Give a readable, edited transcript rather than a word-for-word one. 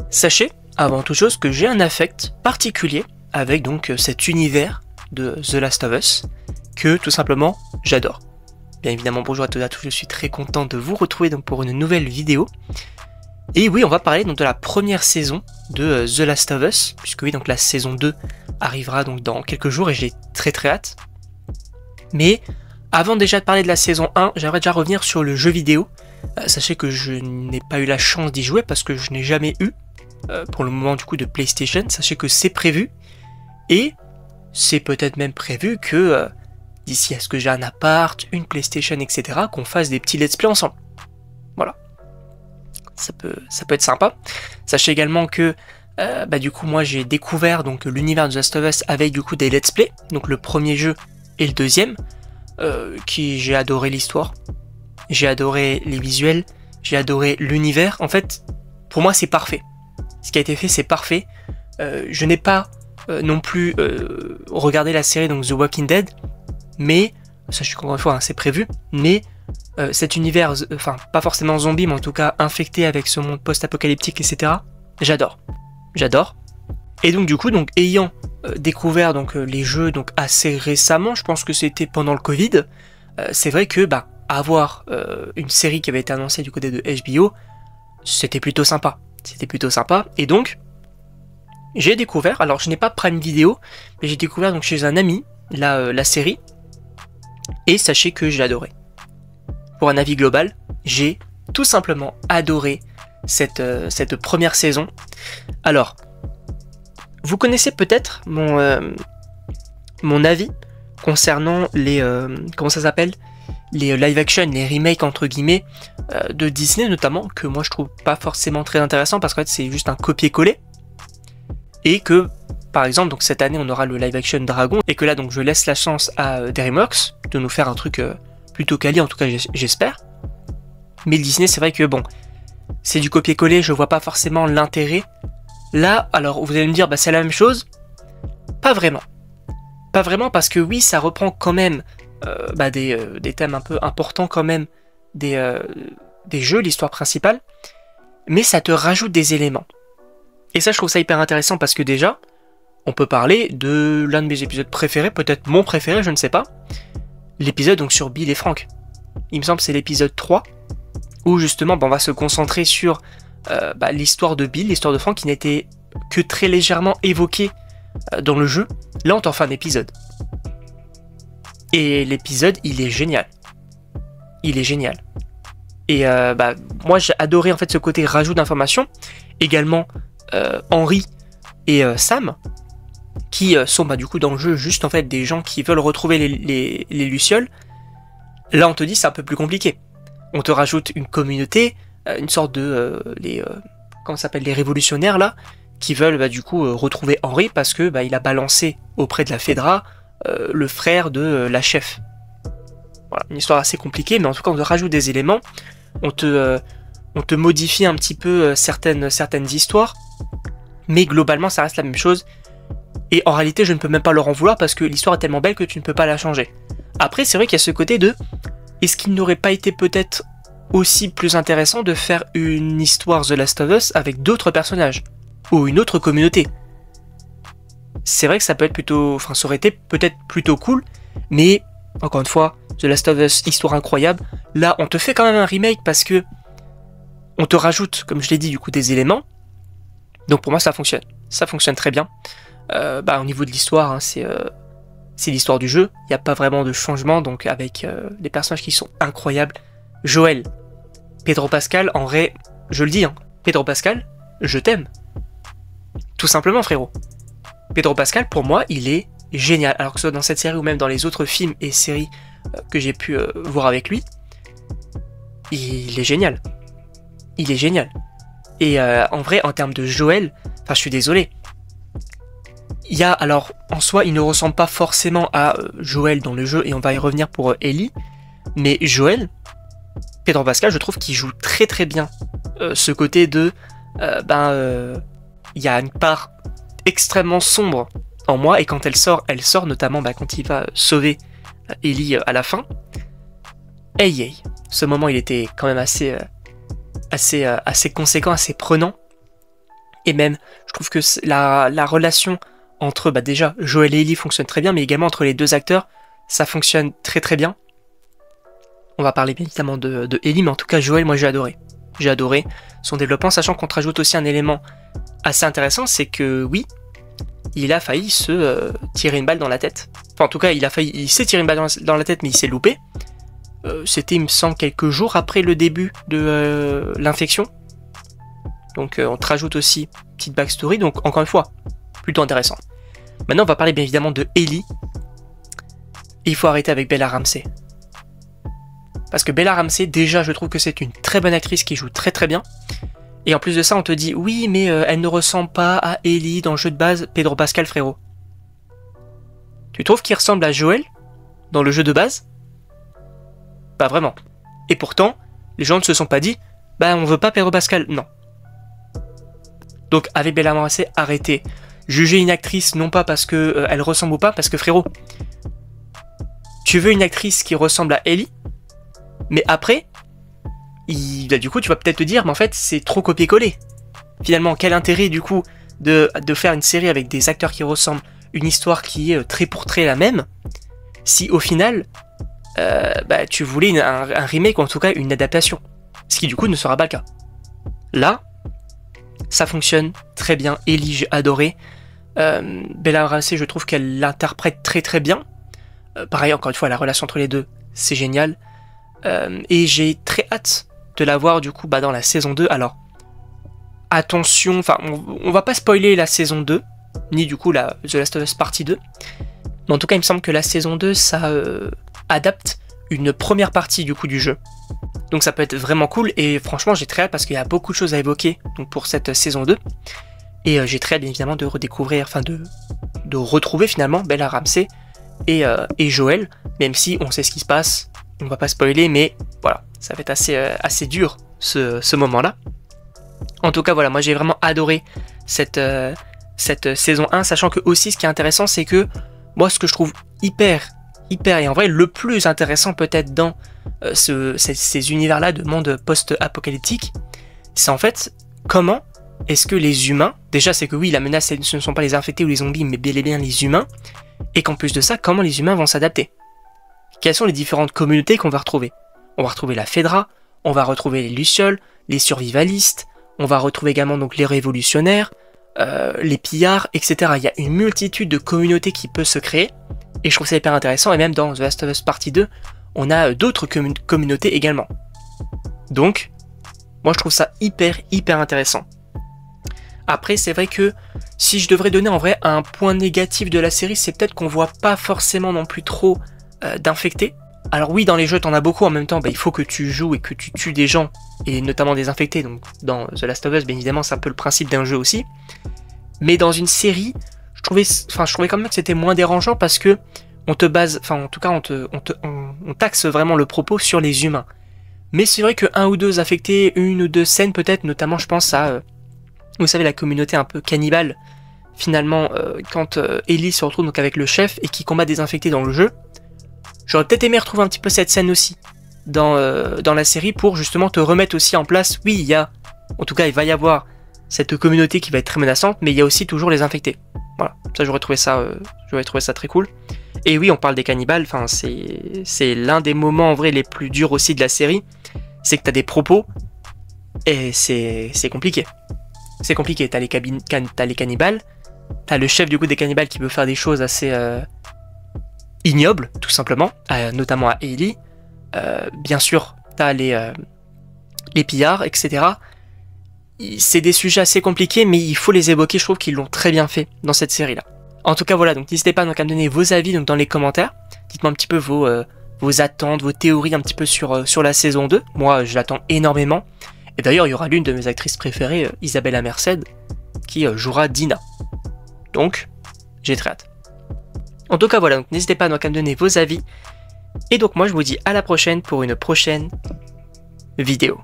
Sachez, avant toute chose, que j'ai un affect particulier avec donc cet univers de The Last of Us que tout simplement j'adore. Bien évidemment, bonjour à tous, je suis très content de vous retrouver donc pour une nouvelle vidéo. Et oui, on va parler donc de la première saison de The Last of Us, puisque oui, donc la saison 2 arrivera donc dans quelques jours et j'ai très hâte. Mais avant déjà de parler de la saison 1, j'aimerais déjà revenir sur le jeu vidéo. Sachez que je n'ai pas eu la chance d'y jouer parce que je n'ai jamais eu pour le moment du coup de PlayStation. Sachez que c'est prévu et c'est peut-être même prévu que d'ici à ce que j'ai un appart, une PlayStation, etc., qu'on fasse des petits let's play ensemble. Voilà. Ça peut être sympa. Sachez également que du coup moi j'ai découvert donc l'univers de The Last of Us avec du coup des let's play, donc le premier jeu et le deuxième, qui j'ai adoré l'histoire, j'ai adoré les visuels, j'ai adoré l'univers. En fait, pour moi c'est parfait. Ce qui a été fait c'est parfait. Je n'ai pas non plus regardé la série donc The Walking Dead, mais sachez qu'encore une fois hein, c'est prévu, mais cet univers, enfin pas forcément zombie, mais en tout cas infecté avec ce monde post-apocalyptique, etc. J'adore. Et donc du coup, donc ayant découvert donc les jeux donc assez récemment, je pense que c'était pendant le Covid, c'est vrai que avoir une série qui avait été annoncée du côté de HBO, c'était plutôt sympa. Et donc j'ai découvert, alors je n'ai pas Prime Video, mais j'ai découvert donc chez un ami la série, et sachez que j'ai adoré. Pour un avis global, j'ai tout simplement adoré cette première saison. Alors, vous connaissez peut-être mon avis concernant les comment ça s'appelle, les live action, les remakes entre guillemets de Disney notamment, que moi je trouve pas forcément très intéressant parce qu'en fait c'est juste un copier-coller, et que par exemple donc cette année on aura le live action Dragon, et que là donc je laisse la chance à DreamWorks de nous faire un truc plutôt quali, en tout cas j'espère. Mais le Disney c'est vrai que bon, c'est du copier-coller, je vois pas forcément l'intérêt. Là, alors vous allez me dire c'est la même chose. Pas vraiment parce que oui ça reprend quand même des thèmes un peu importants quand même des jeux, l'histoire principale, mais ça te rajoute des éléments. Et ça je trouve ça hyper intéressant parce que déjà, on peut parler de l'un de mes épisodes préférés, peut-être mon préféré, je ne sais pas. L'épisode donc sur Bill et Frank. Il me semble que c'est l'épisode 3, où justement on va se concentrer sur l'histoire de Bill, l'histoire de Frank qui n'était que très légèrement évoquée dans le jeu. Là on t'en fait un épisode. Et l'épisode il est génial. Et moi j'ai adoré en fait ce côté rajout d'informations. Également Henry et Sam, qui sont du coup dans le jeu juste en fait des gens qui veulent retrouver les Lucioles. Là on te dit c'est un peu plus compliqué. On te rajoute une communauté, une sorte de comment ça s'appelle, les révolutionnaires là, qui veulent du coup retrouver Henry parce que il a balancé auprès de la Fedra le frère de la chef. Voilà, une histoire assez compliquée, mais en tout cas on te rajoute des éléments, on te modifie un petit peu certaines histoires, mais globalement ça reste la même chose. Et en réalité je ne peux même pas leur en vouloir parce que l'histoire est tellement belle que tu ne peux pas la changer. Après c'est vrai qu'il y a ce côté de, est-ce qu'il n'aurait pas été peut-être aussi plus intéressant de faire une histoire The Last of Us avec d'autres personnages ou une autre communauté? C'est vrai que ça peut être plutôt, enfin ça aurait été peut-être plutôt cool, mais encore une fois, The Last of Us, histoire incroyable. Là on te fait quand même un remake parce que on te rajoute, comme je l'ai dit du coup, des éléments. Donc pour moi ça fonctionne très bien. Au niveau de l'histoire, hein, c'est l'histoire du jeu, il n'y a pas vraiment de changement, donc avec des personnages qui sont incroyables. Joël, Pedro Pascal, en vrai, je le dis, hein, Pedro Pascal, je t'aime. Tout simplement frérot. Pedro Pascal, pour moi, il est génial, alors que ce soit dans cette série ou même dans les autres films et séries que j'ai pu voir avec lui, il est génial. Et en vrai, en termes de Joël, enfin je suis désolé, il y a, alors en soi il ne ressemble pas forcément à Joël dans le jeu, et on va y revenir pour Ellie, mais Joël, Pedro Pascal, je trouve qu'il joue très bien ce côté de il y a une part extrêmement sombre en moi, et quand elle sort notamment quand il va sauver Ellie à la fin. Ce moment il était quand même assez conséquent, assez prenant. Et même, je trouve que la relation entre, déjà, Joel et Ellie fonctionne très bien, mais également entre les deux acteurs, ça fonctionne très très bien. On va parler bien évidemment de Ellie, mais en tout cas, Joel, moi j'ai adoré. J'ai adoré son développement, sachant qu'on te rajoute aussi un élément assez intéressant, c'est que oui, il a failli se tirer une balle dans la tête. Enfin, en tout cas, il s'est tiré une balle dans la tête, mais il s'est loupé. C'était, il me semble, quelques jours après le début de l'infection. Donc on te rajoute aussi une petite backstory, donc encore une fois, plutôt intéressant. Maintenant on va parler bien évidemment de Ellie. Et il faut arrêter avec Bella Ramsey. Parce que Bella Ramsey, déjà je trouve que c'est une très bonne actrice qui joue très très bien. Et en plus de ça on te dit, oui mais elle ne ressemble pas à Ellie dans le jeu de base Pedro Pascal, frérot. Tu trouves qu'il ressemble à Joel dans le jeu de base? Pas vraiment. Et pourtant, les gens ne se sont pas dit, on veut pas Pedro Pascal, non. Donc avec Bella Ramsey, arrêtez. Juger une actrice non pas parce que elle ressemble ou pas, parce que frérot, tu veux une actrice qui ressemble à Ellie, mais après, du coup tu vas peut-être te dire, mais en fait c'est trop copier-coller. Finalement, quel intérêt du coup de faire une série avec des acteurs qui ressemblent, une histoire qui est trait pour trait la même, si au final tu voulais un remake ou en tout cas une adaptation, ce qui du coup ne sera pas le cas. Là, ça fonctionne très bien. Ellie, j'ai adoré. Bella Ramsey, je trouve qu'elle l'interprète très très bien. Pareil, encore une fois, la relation entre les deux, c'est génial. Et j'ai très hâte de la voir du coup dans la saison 2. Alors, attention, enfin, on va pas spoiler la saison 2, ni du coup la The Last of Us partie 2. Mais en tout cas, il me semble que la saison 2, ça adapte une première partie du coup du jeu. Donc ça peut être vraiment cool et franchement j'ai très hâte parce qu'il y a beaucoup de choses à évoquer donc, pour cette saison 2. Et j'ai très hâte bien évidemment de redécouvrir, enfin de retrouver finalement Bella Ramsey et Joel, même si on sait ce qui se passe, on va pas spoiler, mais voilà, ça va être assez dur ce moment-là. En tout cas voilà, moi j'ai vraiment adoré cette saison 1, sachant que aussi ce qui est intéressant c'est que moi ce que je trouve hyper et en vrai le plus intéressant peut-être dans ces univers-là de monde post-apocalyptique, c'est en fait comment est-ce que les humains, déjà c'est que oui la menace ce ne sont pas les infectés ou les zombies mais bel et bien les humains, et qu'en plus de ça comment les humains vont s'adapter. Quelles sont les différentes communautés qu'on va retrouver? On va retrouver la Fedra, on va retrouver les Lucioles, les survivalistes, on va retrouver également donc les révolutionnaires, les pillards, etc. Il y a une multitude de communautés qui peut se créer, et je trouve ça hyper intéressant, et même dans The Last of Us partie 2, on a d'autres communautés également. Donc, moi je trouve ça hyper intéressant. Après, c'est vrai que si je devrais donner en vrai un point négatif de la série, c'est peut-être qu'on voit pas forcément non plus trop d'infectés. Alors oui, dans les jeux, t'en as beaucoup en même temps, il faut que tu joues et que tu tues des gens, et notamment des infectés, donc dans The Last of Us, bien évidemment, c'est un peu le principe d'un jeu aussi. Mais dans une série, je trouvais quand même que c'était moins dérangeant parce que on te base, enfin en tout cas on taxe vraiment le propos sur les humains. Mais c'est vrai que un ou deux affectés, une ou deux scènes peut-être, notamment je pense à, vous savez la communauté un peu cannibale, finalement quand Ellie se retrouve donc avec le chef et qui combat des infectés dans le jeu, j'aurais peut-être aimé retrouver un petit peu cette scène aussi dans la série pour justement te remettre aussi en place, oui il y a, en tout cas il va y avoir cette communauté qui va être très menaçante, mais il y a aussi toujours les infectés. Voilà, ça j'aurais trouvé ça très cool. Et oui, on parle des cannibales, enfin c'est l'un des moments en vrai les plus durs aussi de la série, c'est que t'as des propos et c'est compliqué. C'est compliqué, t'as les cannibales, t'as le chef du coup des cannibales qui peut faire des choses assez ignobles, tout simplement, notamment à Ellie. Bien sûr, t'as les pillards, etc. C'est des sujets assez compliqués, mais il faut les évoquer, je trouve qu'ils l'ont très bien fait dans cette série-là. En tout cas, voilà, donc n'hésitez pas donc à me donner vos avis donc, dans les commentaires. Dites-moi un petit peu vos attentes, vos théories un petit peu sur la saison 2. Moi, je l'attends énormément. Et d'ailleurs, il y aura l'une de mes actrices préférées, Isabella Merced, qui jouera Dina. Donc, j'ai très hâte. En tout cas, voilà, donc n'hésitez pas donc à me donner vos avis. Et donc moi, je vous dis à la prochaine pour une prochaine vidéo.